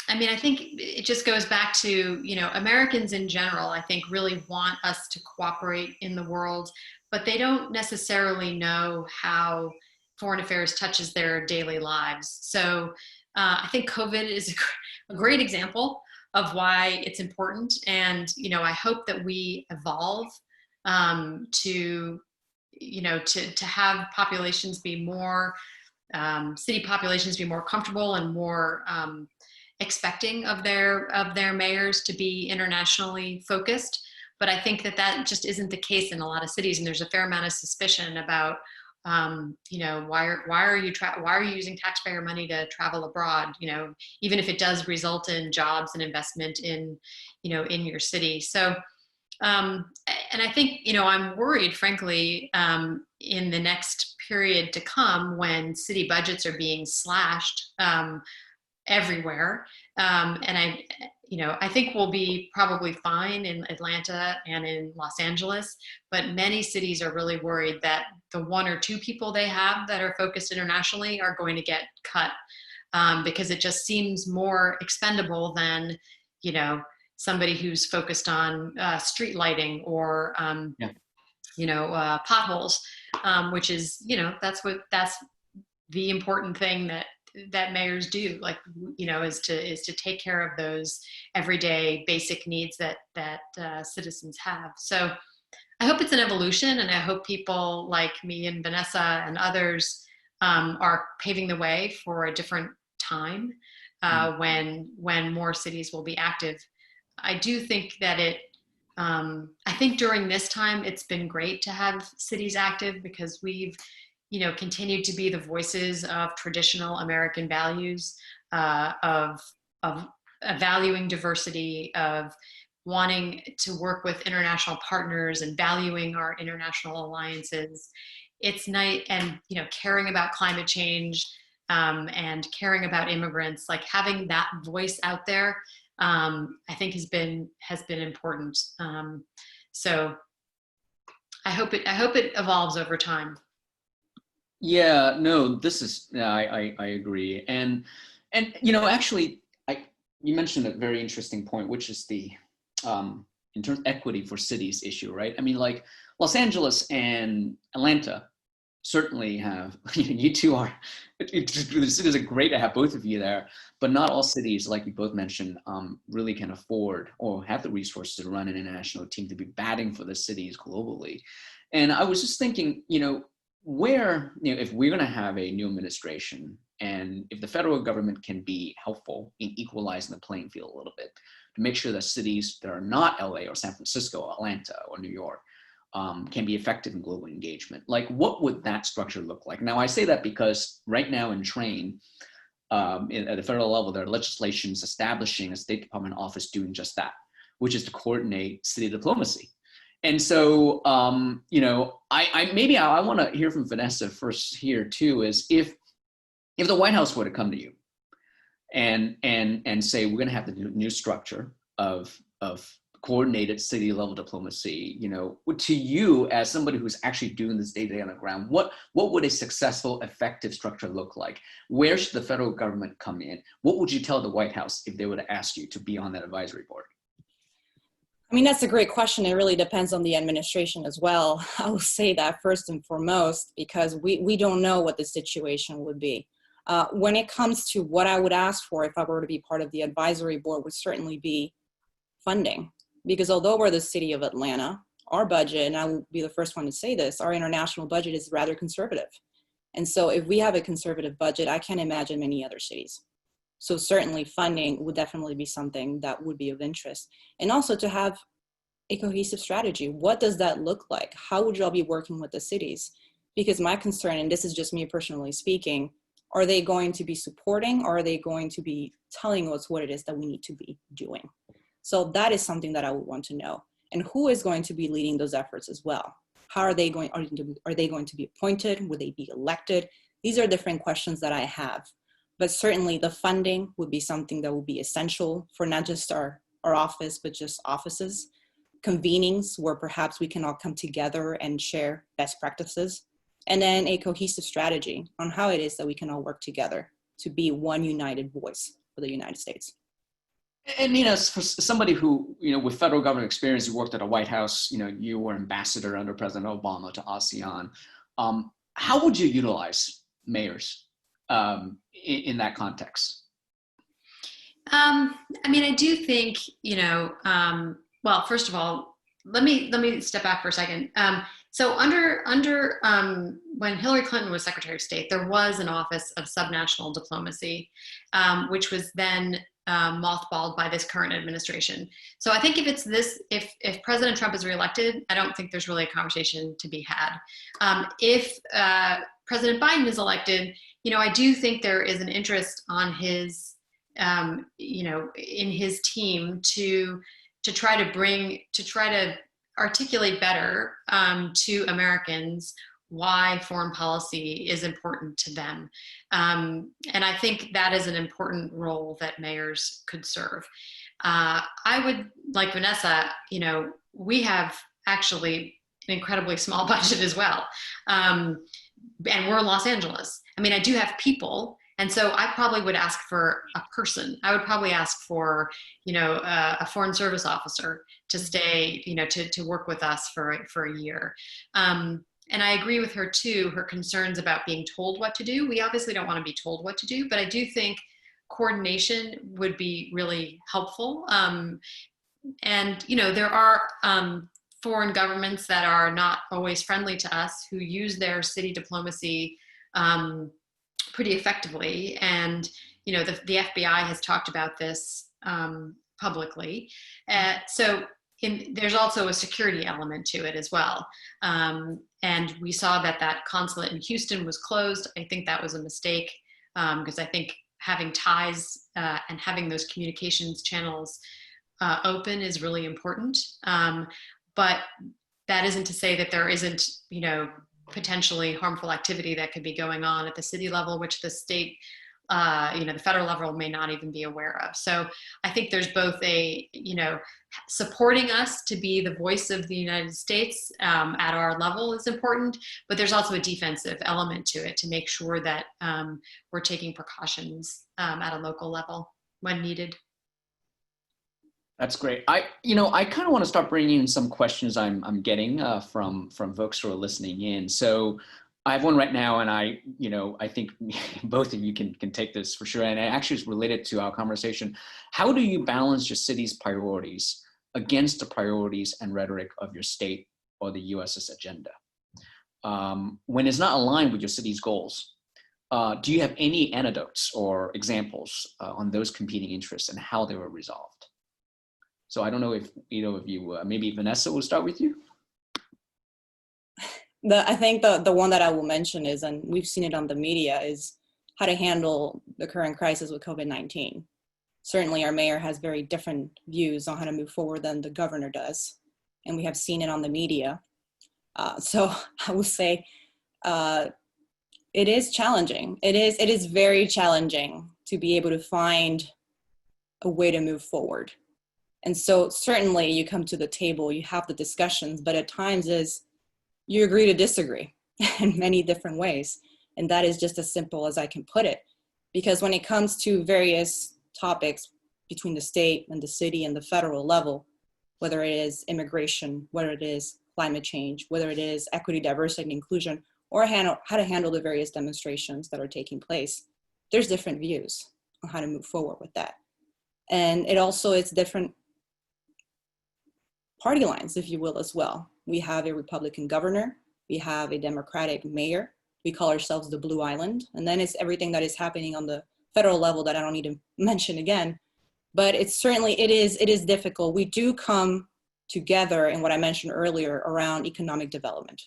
I think it just goes back to, Americans in general, I think really want us to cooperate in the world, but they don't necessarily know how foreign affairs touches their daily lives. So I think COVID is a great example of why it's important. And, I hope that we evolve to have populations be more, city populations be more comfortable and more expecting of their mayors to be internationally focused. But I think that just isn't the case in a lot of cities, and there's a fair amount of suspicion about why are you using taxpayer money to travel abroad, even if it does result in jobs and investment in your city. So and I think I'm worried, frankly, in the next period to come, when city budgets are being slashed everywhere. And I think we'll be probably fine in Atlanta and in Los Angeles, but many cities are really worried that the one or two people they have that are focused internationally are going to get cut, because it just seems more expendable than, somebody who's focused on street lighting or, potholes, which is, that's the important thing that mayors do, is to take care of those everyday basic needs that citizens have. So I hope it's an evolution, and I hope people like me and Vanessa and others are paving the way for a different time when more cities will be active. I do think that I think during this time, it's been great to have cities active, because we've continued to be the voices of traditional American values, of valuing diversity, of wanting to work with international partners and valuing our international alliances. It's nice, and caring about climate change, and caring about immigrants, like having that voice out there, I think has been important. So I hope it evolves over time. Yeah, no, I agree. And actually, you mentioned a very interesting point, which is the, in terms of equity for cities issue, right? I mean, like Los Angeles and Atlanta certainly have, you two are, the cities are great to have both of you there, but not all cities, like you both mentioned, really can afford or have the resources to run an international team to be batting for the cities globally. And I was just thinking, where, if we're going to have a new administration, and if the federal government can be helpful in equalizing the playing field a little bit, to make sure that cities that are not LA or San Francisco, or Atlanta or New York, can be effective in global engagement, like what would that structure look like? Now, I say that because right now in Train, at the federal level, there are legislations establishing a State Department office doing just that, which is to coordinate city diplomacy. And so, I want to hear from Vanessa first here too, is if the White House were to come to you and say, we're going to have the new structure of coordinated city level diplomacy, to you as somebody who's actually doing this day-to-day on the ground, what would a successful, effective structure look like? Where should the federal government come in? What would you tell the White House if they were to ask you to be on that advisory board? I mean, that's a great question. It really depends on the administration as well. I will say that first and foremost, because we don't know what the situation would be. When it comes to what I would ask for if I were to be part of the advisory board, would certainly be funding. Because although we're the city of Atlanta, our budget, and I will be the first one to say this, our international budget is rather conservative. And so if we have a conservative budget, I can't imagine many other cities. So certainly funding would definitely be something that would be of interest. And also to have a cohesive strategy. What does that look like? How would you all be working with the cities? Because my concern, and this is just me personally speaking, are they going to be supporting, or are they going to be telling us what it is that we need to be doing? So that is something that I would want to know. And who is going to be leading those efforts as well? How are they going to be appointed? Would they be elected? These are different questions that I have. But certainly the funding would be something that would be essential for not just our office, but just offices. Convenings where perhaps we can all come together and share best practices. and then a cohesive strategy on how it is that we can all work together to be one united voice for the United States. And, you know, for somebody who, you know, with federal government experience, you worked at a White House, you know, you were ambassador under President Obama to Asean. How would you utilize mayors in that context? I mean, I do think, you know, well, first of all, let me step back for a second. So under when Hillary Clinton was Secretary of State, there was an office of subnational diplomacy, which was then mothballed by this current administration. So I think if President Trump is reelected, I don't think there's really a conversation to be had. If President Biden is elected, you know, I do think there is an interest on his, you know, in his team to try to articulate better to Americans why foreign policy is important to them. And I think that is an important role that mayors could serve. I would, like Vanessa, you know, we have actually an incredibly small budget as well. And we're in Los Angeles. I mean, I do have people. And so I probably would ask for a person. I would probably ask for, you know, a foreign service officer to stay, you know, to work with us for a year. And I agree with her too, her concerns about being told what to do. We obviously don't want to be told what to do, but I do think coordination would be really helpful. And, you know, there are foreign governments that are not always friendly to us who use their city diplomacy pretty effectively. And, you know, the FBI has talked about this publicly. So there's also a security element to it as well. And we saw that consulate in Houston was closed. I think that was a mistake because I think having ties and having those communications channels open is really important. But that isn't to say that there isn't, you know, potentially harmful activity that could be going on at the city level, which the state, you know, the federal level may not even be aware of. So I think there's both a, you know, supporting us to be the voice of the United States at our level is important, but there's also a defensive element to it to make sure that we're taking precautions at a local level when needed. That's great. I kind of want to start bringing in some questions I'm getting from folks who are listening in. So I have one right now, and I think both of you can take this for sure. And it actually is related to our conversation. How do you balance your city's priorities against the priorities and rhetoric of your state or the US's agenda? When it's not aligned with your city's goals, do you have any anecdotes or examples on those competing interests and how they were resolved? So I don't know if either of you, maybe Vanessa will start with you. I think the one that I will mention is, and we've seen it on the media, is how to handle the current crisis with COVID-19. Certainly our mayor has very different views on how to move forward than the governor does. And we have seen it on the media. So I would say it is challenging. It is very challenging to be able to find a way to move forward. And so certainly you come to the table, you have the discussions, but at times you agree to disagree in many different ways. And that is just as simple as I can put it. Because when it comes to various topics between the state and the city and the federal level, whether it is immigration, whether it is climate change, whether it is equity, diversity, and inclusion, or how to handle the various demonstrations that are taking place, there's different views on how to move forward with that. And it also is different party lines, if you will, as well. We have a Republican governor, we have a Democratic mayor, we call ourselves the Blue Island, and then it's everything that is happening on the federal level that I don't need to mention again. But it is difficult. We do come together in what I mentioned earlier around economic development.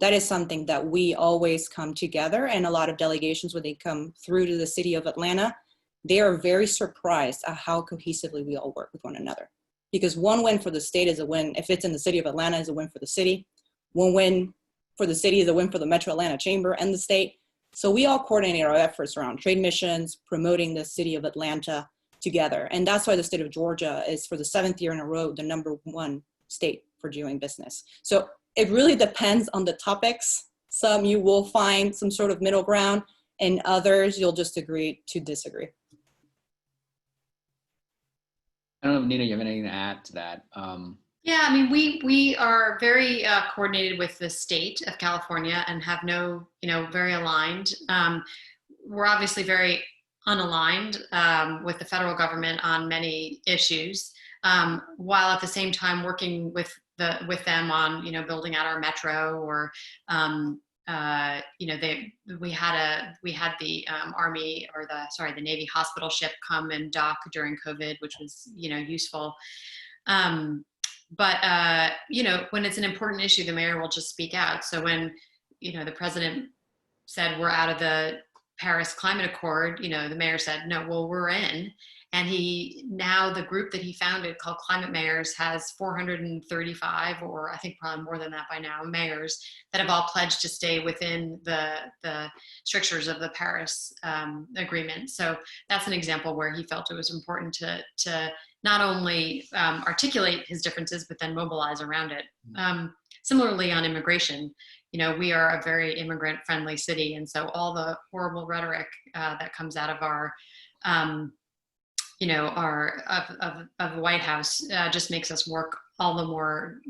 That is something that we always come together, and a lot of delegations, when they come through to the city of Atlanta, they are very surprised at how cohesively we all work with one another. Because one win for the state is a win. If it's in the city of Atlanta, is a win for the city. One win for the city is a win for the Metro Atlanta Chamber and the state. So we all coordinate our efforts around trade missions, promoting the city of Atlanta together. And that's why the state of Georgia is, for the 7th year in a row, the #1 state for doing business. So it really depends on the topics. Some you will find some sort of middle ground, and others you'll just agree to disagree. I don't know if Nina, you have anything to add to that? Yeah, I mean, we are very coordinated with the state of California and have very aligned. We're obviously very unaligned with the federal government on many issues, while at the same time working with them on building out our metro, or we had the Army, or the Navy hospital ship come and dock during COVID, which was useful. But when it's an important issue, the mayor will just speak out. So when the president said we're out of the Paris Climate Accord, the mayor said no, well, we're in. And now the group that he founded, called Climate Mayors, has 435, or I think probably more than that by now, mayors that have all pledged to stay within the strictures of the Paris Agreement. So that's an example where he felt it was important to not only articulate his differences, but then mobilize around it. Similarly on immigration, we are a very immigrant-friendly city, and so all the horrible rhetoric that comes out of our of the White House just makes us work all the more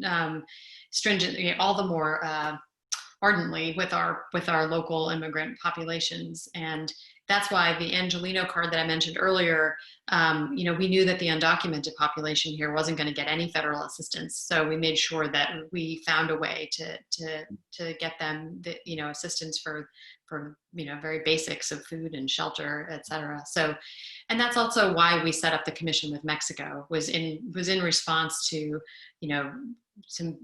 stringently, all the more ardently with our local immigrant populations. And that's why the Angelino card that I mentioned earlier, we knew that the undocumented population here wasn't going to get any federal assistance. So we made sure that we found a way to get them assistance for very basics of food and shelter, et cetera. So, and that's also why we set up the commission with Mexico, was in response to, some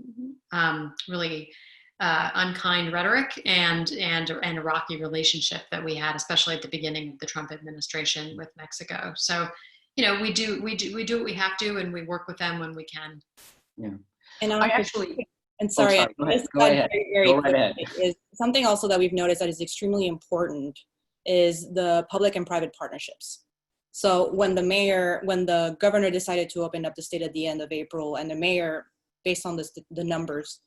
really unkind rhetoric and a rocky relationship that we had, especially at the beginning of the Trump administration with Mexico. So, we do what we have to, and we work with them when we can. Yeah. And sorry, go ahead. Very quickly, is something also that we've noticed that is extremely important is the public and private partnerships. So when the governor decided to open up the state at the end of April, and the mayor, based on the numbers,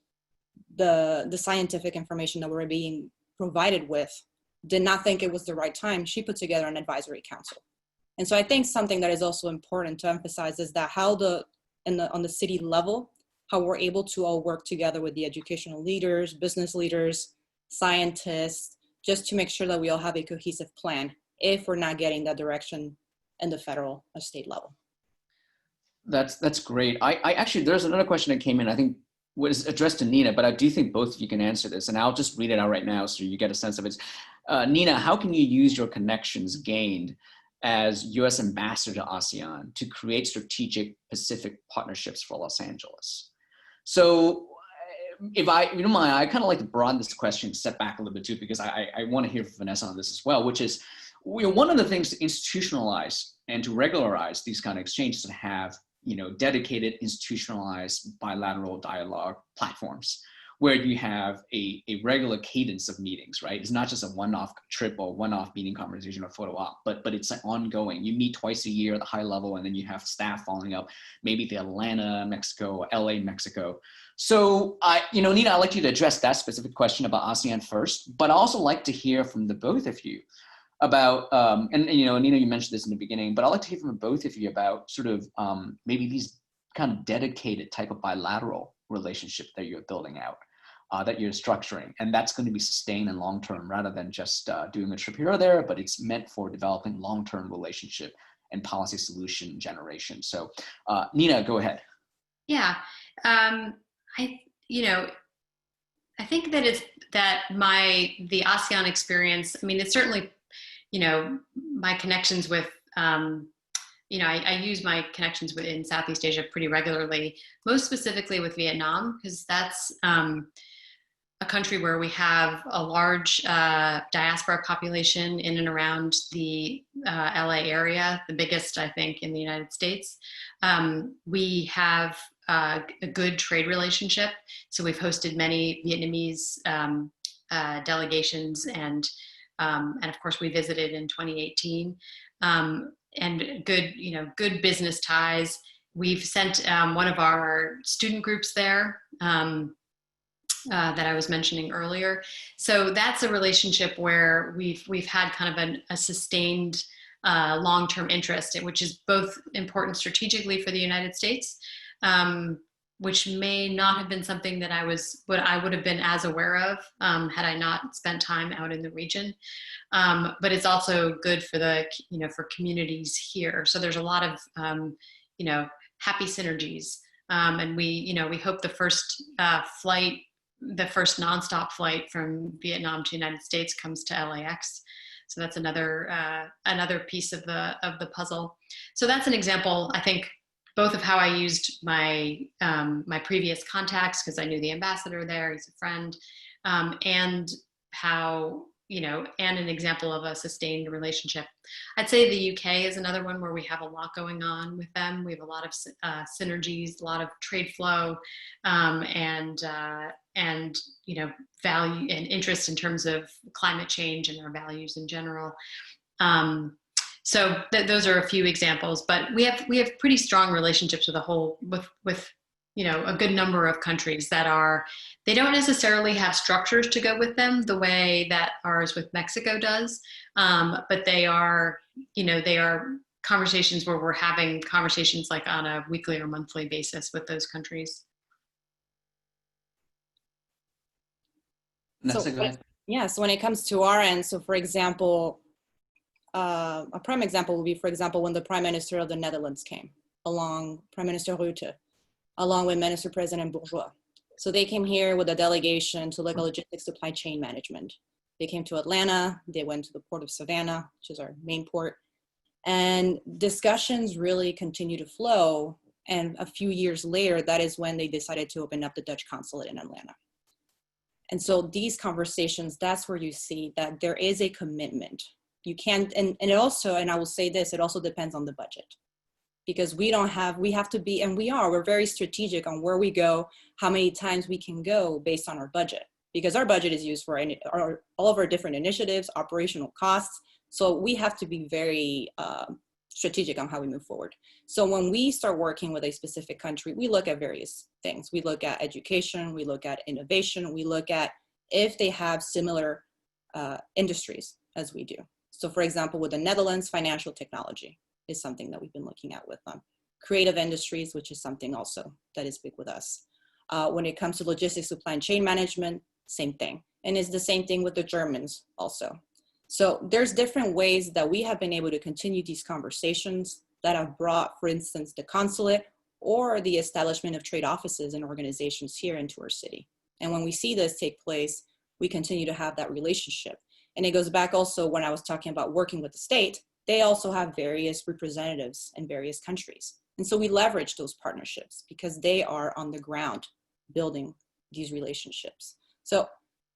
the scientific information that we're being provided with, did not think it was the right time, she put together an advisory council. And so I think something that is also important to emphasize is that on the city level, how we're able to all work together with the educational leaders, business leaders, scientists, just to make sure that we all have a cohesive plan if we're not getting that direction in the federal or state level. That's great. I actually, there's another question that came in, I think was addressed to Nina, but I do think both of you can answer this, and I'll just read it out right now so you get a sense of it. Nina, how can you use your connections gained as U.S. ambassador to Asean to create strategic Pacific partnerships for Los Angeles? So if you don't mind, I kind of like to broaden this question, step back a little bit too, because I want to hear from Vanessa on this as well, which is, one of the things to institutionalize and to regularize these kind of exchanges, to have dedicated institutionalized bilateral dialogue platforms where you have a regular cadence of meetings, right? It's not just a one-off trip or one-off meeting, conversation, or photo op, but it's like ongoing. You meet twice a year at the high level, and then you have staff following up, maybe to Atlanta, Mexico, or LA, Mexico. So Nina, I'd like you to address that specific question about ASEAN first, but I also like to hear from the both of you about, and Nina, you mentioned this in the beginning, but I'd like to hear from both of you about sort of maybe these kind of dedicated type of bilateral relationship that you're building out, that you're structuring, and that's going to be sustained and long-term rather than just doing a trip here or there, but it's meant for developing long-term relationship and policy solution generation. So Nina, go ahead. Yeah, I think that the ASEAN experience, I mean, it's certainly, my connections with, I use my connections in Southeast Asia pretty regularly, most specifically with Vietnam, because that's a country where we have a large diaspora population in and around the LA area, the biggest, I think, in the United States. We have a good trade relationship. So we've hosted many Vietnamese delegations, and of course we visited in 2018, and good business ties. We've sent one of our student groups there, that I was mentioning earlier. So that's a relationship where we've had kind of a sustained long-term interest, which is both important strategically for the United States, which may not have been something that I would have been as aware of had I not spent time out in the region. But it's also good for for communities here. So there's a lot of happy synergies, and we hope the first flight, the first nonstop flight from Vietnam to United States comes to LAX. So that's another piece of the puzzle. So that's an example, I think, both of how I used my my previous contacts, because I knew the ambassador there, he's a friend, and how, and an example of a sustained relationship. I'd say the UK is another one where we have a lot going on with them. We have a lot of synergies, a lot of trade flow, and value and interest in terms of climate change and our values in general. So those are a few examples, but we have pretty strong relationships with a good number of countries they don't necessarily have structures to go with them the way that ours with Mexico does, but they are conversations where we're having conversations like on a weekly or monthly basis with those countries. Vanessa, go ahead. Yeah, so when it comes to our end, so for example, a prime example would be, for example, when the Prime Minister of the Netherlands came, Prime Minister Rutte, along with Minister President Bourgeois. So they came here with a delegation to look at logistics supply chain management. They came to Atlanta, they went to the port of Savannah, which is our main port, and discussions really continue to flow. And a few years later, that is when they decided to open up the Dutch consulate in Atlanta. And so these conversations, that's where you see that there is a commitment. You can't, and it also, and I will say this, it also depends on the budget, because we have to be, and we're very strategic on where we go, how many times we can go based on our budget, because our budget is used for all of our different initiatives, operational costs. So we have to be very strategic on how we move forward. So when we start working with a specific country, we look at various things. We look at education, we look at innovation, we look at if they have similar industries as we do. So for example, with the Netherlands, financial technology is something that we've been looking at with them. Creative industries, which is something also that is big with us. When it comes to logistics, supply and chain management, same thing. And it's the same thing with the Germans also. So there's different ways that we have been able to continue these conversations that have brought, for instance, the consulate or the establishment of trade offices and organizations here into our city. And when we see this take place, we continue to have that relationship. And it goes back also when I was talking about working with the state, they also have various representatives in various countries. And so we leverage those partnerships because they are on the ground building these relationships. So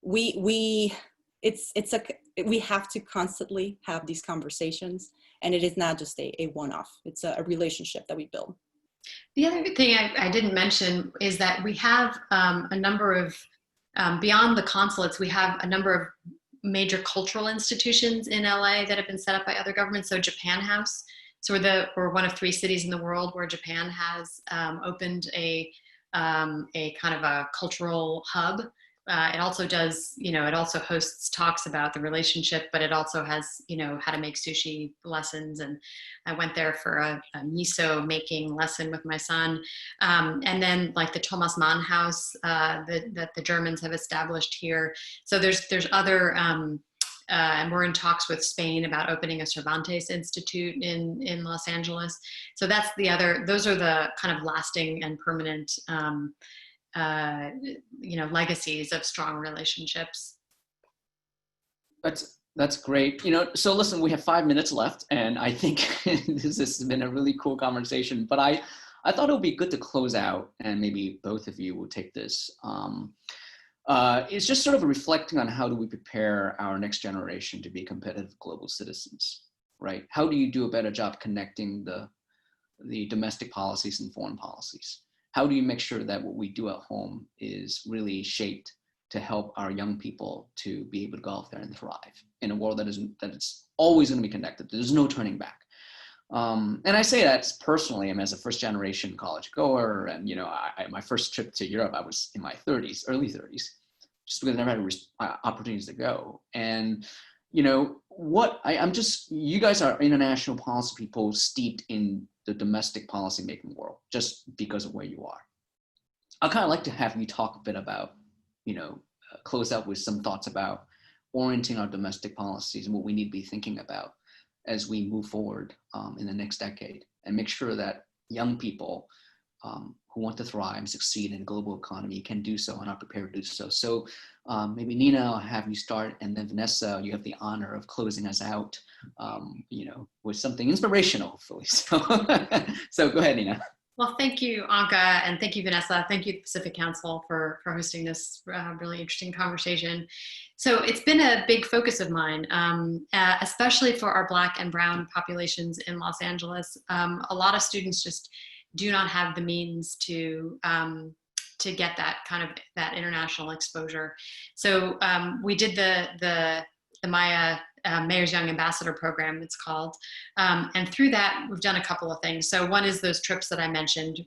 we have to constantly have these conversations, and it is not just a one-off. It's a relationship that we build. The other thing I didn't mention is that we have a number of, beyond the consulates, we have a number of major cultural institutions in LA that have been set up by other governments. So Japan House. So we're one of 3 cities in the world where Japan has opened a kind of a cultural hub. It also does, it also hosts talks about the relationship, but it also has, how to make sushi lessons. And I went there for a miso making lesson with my son. And then like the Thomas Mann House that the Germans have established here. So there's other, and we're in talks with Spain about opening a Cervantes Institute in Los Angeles. So those are the kind of lasting and permanent legacies of strong relationships. That's great. So listen, we have 5 minutes left, and I think this has been a really cool conversation, but I thought it would be good to close out, and maybe both of you will take this. It's just sort of reflecting on how do we prepare our next generation to be competitive global citizens, right? How do you do a better job connecting the domestic policies and foreign policies? How do you make sure that what we do at home is really shaped to help our young people to be able to go out there and thrive in a world that it's always going to be connected? There's no turning back. And I say that personally. I'm as a first generation college goer, and my first trip to Europe, I was in my 30s, early 30s. just because they never had opportunities to go. And, you guys are international policy people steeped in the domestic policy making world just because of where you are. I'd kind of like to have you talk a bit about, close out with some thoughts about orienting our domestic policies and what we need to be thinking about as we move forward in the next decade, and make sure that young people who want to thrive and succeed in the global economy can do so and are prepared to do so. So maybe Nina, I'll have you start, and then Vanessa, you have the honor of closing us out, with something inspirational, hopefully. So go ahead, Nina. Well, thank you, Anka, and thank you, Vanessa. Thank you, Pacific Council, for hosting this really interesting conversation. So it's been a big focus of mine, especially for our Black and Brown populations in Los Angeles. A lot of students just do not have the means to get that international exposure. So we did the Maya Mayor's Young Ambassador Program, it's called. And through that, we've done a couple of things. So one is those trips that I mentioned.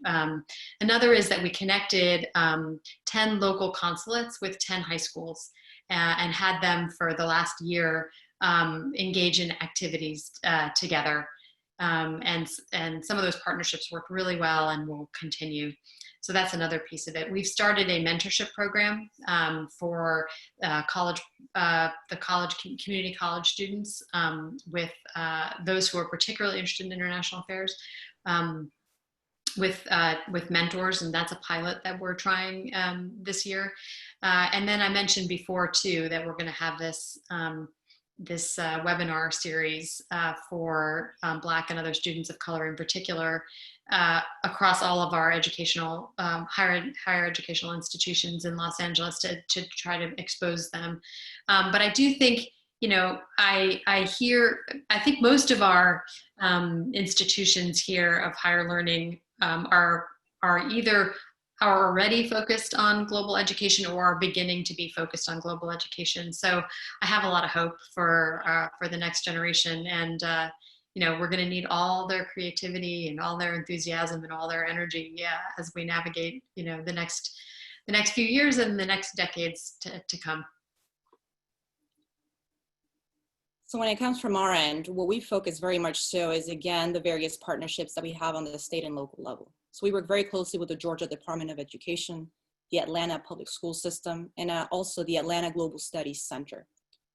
Another is that we connected 10 local consulates with 10 high schools and had them for the last year engage in activities together. And some of those partnerships worked really well and will continue. So that's another piece of it. We've started a mentorship program for community college students with those who are particularly interested in international affairs with mentors, and that's a pilot that we're trying this year. And then I mentioned before too that we're going to have this webinar series for Black and other students of color in particular across all of our educational, higher educational institutions in Los Angeles to try to expose them. But I do think, I think most of our institutions here of higher learning are already focused on global education or are beginning to be focused on global education. So I have a lot of hope for the next generation, and we're going to need all their creativity and all their enthusiasm and all their energy, as we navigate, the next few years and the next decades to come. So when it comes from our end, what we focus very much so is, again, the various partnerships that we have on the state and local level. So we work very closely with the Georgia Department of Education, the Atlanta Public School System, and also the Atlanta Global Studies Center,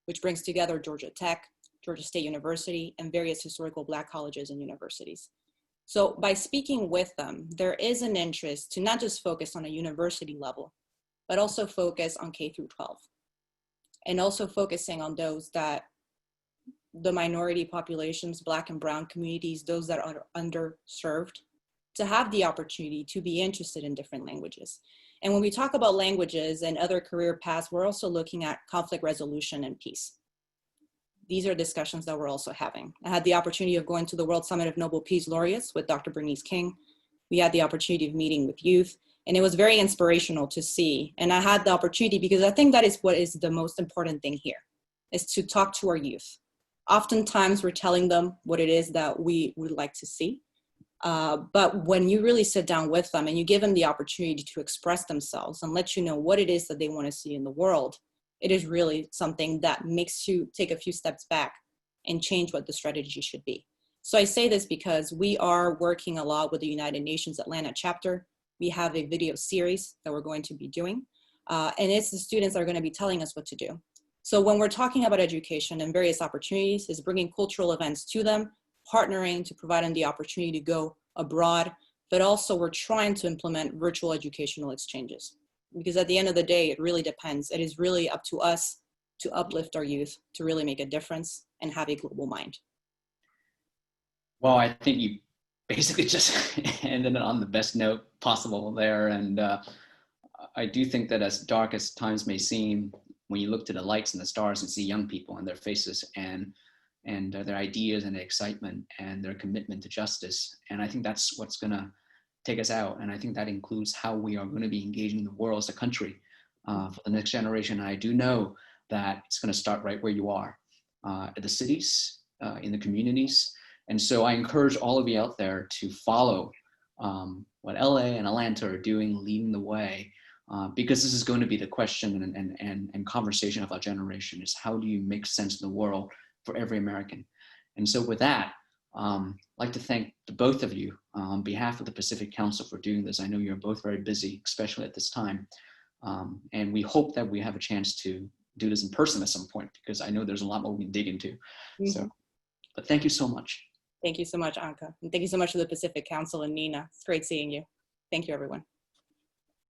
which brings together Georgia Tech, Georgia State University, and various historical Black colleges and universities. So by speaking with them, there is an interest to not just focus on a university level, but also focus on K through 12. And also focusing on those that the minority populations, Black and Brown communities, those that are underserved, to have the opportunity to be interested in different languages. And when we talk about languages and other career paths, we're also looking at conflict resolution and peace. These are discussions that we're also having. I had the opportunity of going to the World Summit of Nobel Peace Laureates with Dr. Bernice King. We had the opportunity of meeting with youth, and it was very inspirational to see. And I had the opportunity because I think that is what is the most important thing here, is to talk to our youth. Oftentimes we're telling them what it is that we would like to see. But when you really sit down with them and you give them the opportunity to express themselves and let you know what it is that they want to see in the world, it is really something that makes you take a few steps back and change what the strategy should be. So I say this because we are working a lot with the United Nations Atlanta chapter. We have a video series that we're going to be doing, and it's the students that are going to be telling us what to do. So when we're talking about education and various opportunities, is bringing cultural events to them, partnering to provide them the opportunity to go abroad, but also we're trying to implement virtual educational exchanges. Because at the end of the day, it really depends. It is really up to us to uplift our youth, to really make a difference and have a global mind. Well, I think you basically just ended it on the best note possible there. And I do think that as dark as times may seem, when you look to the lights and the stars and see young people and their faces and their ideas and their excitement and their commitment to justice. And I think that's what's going to take us out. And I think that includes how we are going to be engaging the world as a country for the next generation. And I do know that it's going to start right where you are, at the cities, in the communities. And so I encourage all of you out there to follow what LA and Atlanta are doing, leading the way because this is going to be the question and conversation of our generation is how do you make sense in the world for every American? And so with that, I'd like to thank the both of you on behalf of the Pacific Council for doing this. I know you're both very busy, especially at this time. And we hope that we have a chance to do this in person at some point, because I know there's a lot more we can dig into. Mm-hmm. So, but thank you so much. Thank you so much, Anka. And thank you so much to the Pacific Council and Nina. It's great seeing you. Thank you, everyone.